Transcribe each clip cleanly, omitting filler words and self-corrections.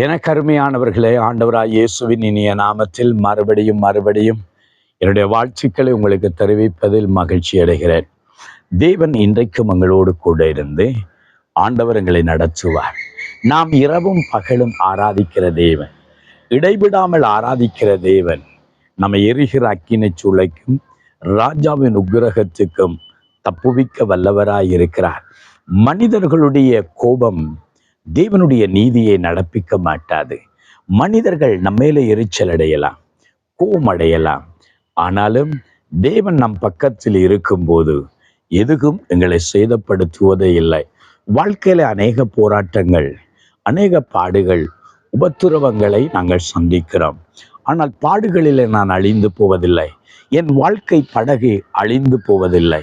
எனக்கு அருமையானவர்களே, ஆண்டவராய் இயேசுவின் இனிய நாமத்தில் மறுபடியும் என்னுடைய வாழ்த்துக்களை உங்களுக்கு தெரிவிப்பதில் மகிழ்ச்சி அடைகிறேன். தேவன் இன்றைக்கும் எங்களோடு கூட இருந்து ஆண்டவர் எங்களை நடத்துவார். நாம் இரவும் பகலும் ஆராதிக்கிற தேவன், இடைவிடாமல் ஆராதிக்கிற தேவன் நம்மை எரிகிற அக்கினை சூளைக்கும் ராஜாவின் உக்கிரகத்துக்கும் தப்புவிக்க வல்லவராய் இருக்கிறார். மனிதர்களுடைய கோபம் தேவனுடைய நீதியை நடப்பிக்க மாட்டாது. மனிதர்கள் நம்மேலே எரிச்சல் அடையலாம், கோபம் அடையலாம். ஆனாலும் தேவன் நம் பக்கத்தில் இருக்கும்போது எதுவும் எங்களை சேதப்படுத்துவதே இல்லை. வாழ்க்கையில அநேக போராட்டங்கள், அநேக பாடுகள், உபத்திரவங்களை நாங்கள் சந்திக்கிறோம். ஆனால் பாடுகளில் நான் அழிந்து போவதில்லை. என் வாழ்க்கை படகு அழிந்து போவதில்லை.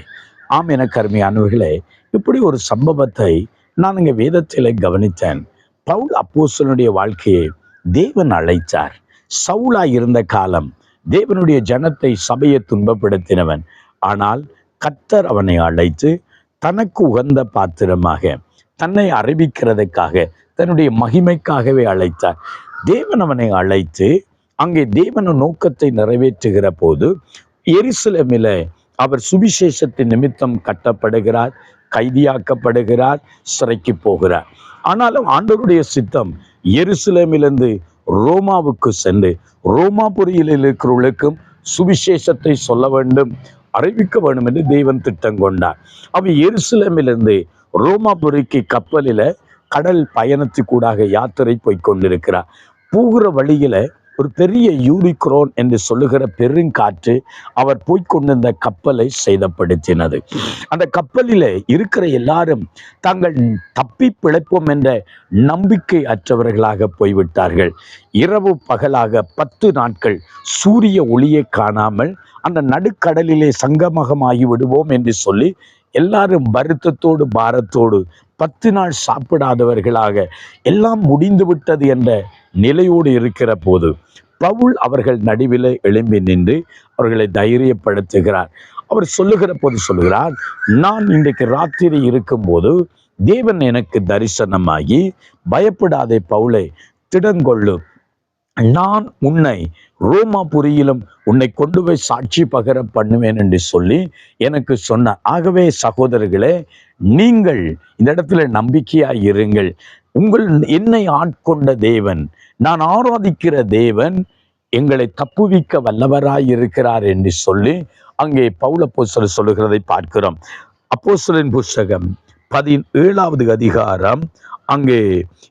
ஆம், எனக்கு அருமையானவர்களே, இப்படி ஒரு சம்பவத்தை நான் இங்கே வேதத்தில் கவனித்தேன். பவுல் அப்போஸ்தலனுடைய வாழ்க்கையை தேவன் அழைத்தார். சவுலாய் இருந்த காலம் தேவனுடைய ஜனத்தை, சபையை துன்பப்படுத்தினவன். ஆனால் கர்த்தர் அவனை அழைத்து தனக்கு உகந்த பாத்திரமாக, தன்னை அறிவிக்கிறதுக்காக, தன்னுடைய மகிமைக்காகவே அழைத்தார். தேவன் அவனை அழைத்து அங்கே தேவன நோக்கத்தை நிறைவேற்றுகிற போது எருசலேமில் அவர் சுவிசேஷத்தின் நிமித்தம் கட்டப்படுகிறார், கைதியாக்கப்படுகிறார், சிறைக்கு போகிறார். ஆனாலும் ஆண்டவருடைய சித்தம் எருசலேமிலிருந்து ரோமாவுக்கு சென்று ரோமாபுரியில் இருக்கிறவர்களுக்கும் சுவிசேஷத்தை சொல்ல வேண்டும், அறிவிக்க வேண்டும் என்று தேவன் திட்டம் கொண்டார். அவர் எருசலேமிலிருந்து ரோமாபுரிக்கு கப்பலில் கடல் பயணத்துக்கூடாக யாத்திரை போய் கொண்டிருக்கிறார். போகிற வழியில ஒரு பெரிய யூரிக்ரோன் என்று சொல்லுகிற பெருங்காற்று அவர் போய்கொண்டிருந்த கப்பலை சேதப்படுத்தினது. அந்த கப்பலில் இருக்கிற எல்லாரும் தாங்கள் தப்பி பிழைப்போம் என்ற நம்பிக்கை அற்றவர்களாக போய்விட்டார்கள். இரவு பகலாக 10 நாட்கள் சூரிய ஒளியை காணாமல் அந்த நடுக்கடலிலே சங்கமகமாகி விடுவோம் என்று சொல்லி எல்லாரும் வருத்தத்தோடு பாரத்தோடு 10 நாள் சாப்பிடாதவர்களாக எல்லாம் முடிந்து விட்டது என்ற நிலையோடு இருக்கிற போது பவுல் அவர்கள் நடுவில் எழும்பி நின்று அவர்களை தைரியப்படுத்துகிறார். அவர் சொல்லுகிற போது சொல்லுகிறார், நான் இன்றைக்கு ராத்திரி இருக்கும்போது தேவன் எனக்கு தரிசனமாகி, பயப்படாதே பவுலை, திடங்கொள்ளு, நான் உன்னை ரோமாபுரியிலும் உன்னை கொண்டு போய் சாட்சி பகர பண்ணுவேன் என்று சொல்லி எனக்கு சொன்னார். ஆகவே சகோதரர்களே, நீங்கள் இந்த இடத்துல நம்பிக்கையாய் இருங்கள். என்னை ஆட்கொண்ட தேவன், நான் ஆராதிக்கிற தேவன் எங்களை தப்புவிக்க வல்லவராய் இருக்கிறார் என்று சொல்லி அங்கே பவுல் அப்போஸ்தலர் சொல்லுகிறதை பார்க்கிறோம். அப்போஸ்தலரின் புஸ்தகம் 17வது அதிகாரம், அங்கே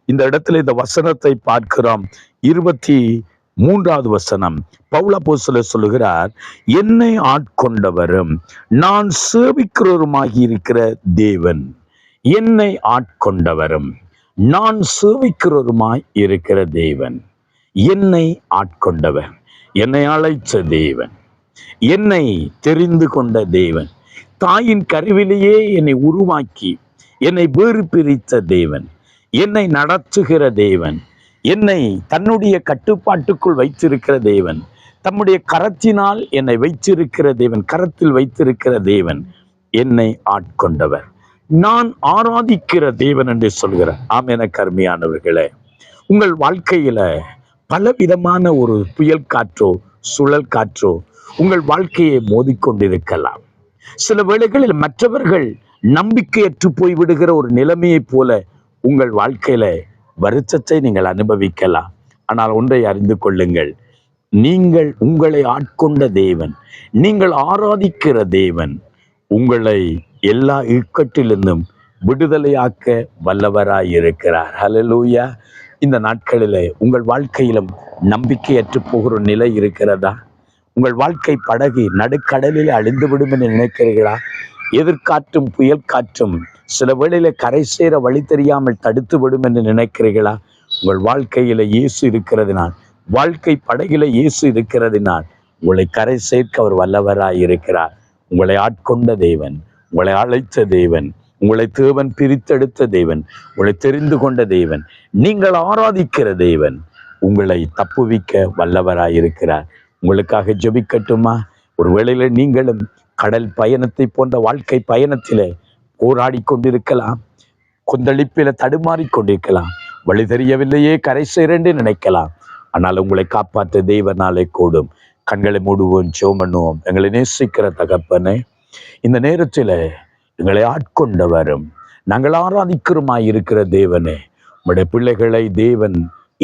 இந்த இடத்துல இந்த வசனத்தை பார்க்கிறோம். 23வது வசனம். பவுல் அப்போஸ்தலர் சொல்லுகிறார், என்னை ஆட்கொண்டவரும் நான் சேவிக்கிறவருமாகி இருக்கிற தேவன், என்னை ஆட்கொண்டவரும் நான் சேவிக்கிறவருமாய் இருக்கிற தேவன், என்னை ஆட்கொண்டவர், என்னை அழைத்த தேவன், என்னை தெரிந்து கொண்ட தேவன், தாயின் கருவிலேயே என்னை உருவாக்கி என்னை வேறு பிரித்த தேவன், என்னை நடத்துகிற தேவன், என்னை தன்னுடைய கட்டுப்பாட்டுக்குள் வைத்திருக்கிற தேவன், தம்முடைய கரத்தினால் என்னை வைத்திருக்கிற தேவன், கரத்தில் வைத்திருக்கிற தேவன், என்னை ஆட்கொண்டவர், நான் ஆராதிக்கிற தேவன் என்று சொல்கிறார். ஆம், எனக்கு அருமையானவர்களே, உங்கள் வாழ்க்கையில பலவிதமான ஒரு புயல் காற்றோ சுழல் காற்றோ உங்கள் வாழ்க்கையை மோதிக்கொண்டிருக்கலாம். சில வேளைகளில் மற்றவர்கள் நம்பிக்கையற்று போய்விடுகிற ஒரு நிலைமையை போல உங்கள் வாழ்க்கையில வருத்தத்தை நீங்கள் அனுபவிக்கலாம். ஆனால் ஒன்றை அறிந்து கொள்ளுங்கள், நீங்கள் உங்களை ஆட்கொண்ட தேவன், நீங்கள் ஆராதிக்கிற தேவன் உங்களை எல்லா இக்கட்டிலிருந்தும் விடுதலையாக்க வல்லவராய் இருக்கிறார். ஹல்லேலூயா. இந்த நாட்களில் உங்கள் வாழ்க்கையிலும் நம்பிக்கையற்று போகிற நிலை இருக்கிறதா? உங்கள் வாழ்க்கை படகு நடுக்கடலில் அழிந்துவிடும் என்று நினைக்கிறீர்களா? எதிர்காற்றும் புயல் காற்றும் சில வேளையில கரை சேர வழி தெரியாமல் தடுத்து விடும் என்று நினைக்கிறீர்களா? உங்கள் வாழ்க்கையில இயேசு இருக்கிறதினால், வாழ்க்கை படகில இயேசு இருக்கிறதினால் உங்களை கரை சேர்க்க அவர் வல்லவராய் இருக்கிறார். உங்களை ஆட்கொண்ட தேவன், உங்களை அழைத்த தேவன், உங்களை தேவன் பிரித்தெடுத்த தேவன், உங்களை தெரிந்து கொண்ட தேவன், நீங்கள் ஆராதிக்கிற தேவன் உங்களை தப்புவிக்க வல்லவராயிருக்கிறார். உங்களுக்காக ஜெபிக்கட்டுமா? ஒரு வேளையில நீங்களும் கடல் பயணத்தை போன்ற வாழ்க்கை பயணத்திலே போராடி கொண்டிருக்கலாம், கொந்தளிப்பில தடுமாறி கொண்டிருக்கலாம், வழி தெரியவில்லையே, கரை சேரண்டு நினைக்கலாம். ஆனால் உங்களை காப்பாற்ற தெய்வனாலே கூடும். கண்களை மூடுவோம், ஜெபம் பண்ணுவோம். எங்களை நேசிக்கிற தகப்பனே, இந்த நேரத்தில் எங்களை ஆட்கொண்டவரும் நாங்கள் ஆராதிக்கிறோமாய் இருக்கிற தேவனே, உம்முடைய பிள்ளைகளை தேவன்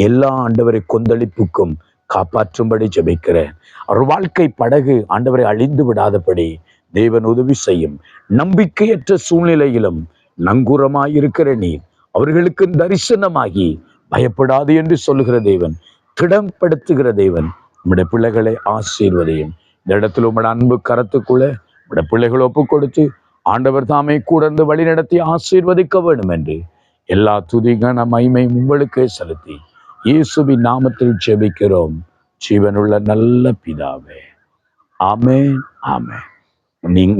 எல்லா ஆண்டவரை கொந்தளிப்புக்கும் காப்பாற்றும்படி ஜெபிக்கிறேன். அவர் வாழ்க்கை படகு ஆண்டவரை அழிந்து விடாதபடி தேவன் உதவி செய்யும். நம்பிக்கையற்ற சூழ்நிலையிலும் நங்கூரமாயிருக்கிற நீர் அவர்களுக்கு தரிசனமாகி பயப்படாது என்று சொல்லுகிற தேவன், திடம்படுத்துகிற தேவன், உம்முடைய பிள்ளைகளை ஆசீர்வதையும். இந்த இடத்துல உம்முடைய அன்பு கரத்துக்குள்ள உம்முடைய பிள்ளைகளை ஒப்பு கொடுத்து ஆண்டவர் தாமே கூட இருந்து வழி நடத்தி ஆசீர்வதிக்க வேண்டும் என்று எல்லா துதிகான மகிமை உங்களுக்கே செலுத்தி இயேசுவின் நாமத்தில் ஜெபிக்கிறோம் ஜீவனுள்ள நல்ல பிதாவே. ஆமென், ஆமென்.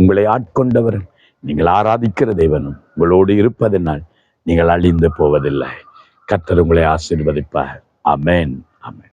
உங்களை ஆட்கொண்டவர், நீங்கள் ஆராதிக்கிற தேவனும் உங்களோடு இருப்பதனால் நீங்கள் அழிந்து போவதில்லை. கர்த்தர் உங்களை ஆசீர்வதிப்பார். ஆமென், ஆமென்.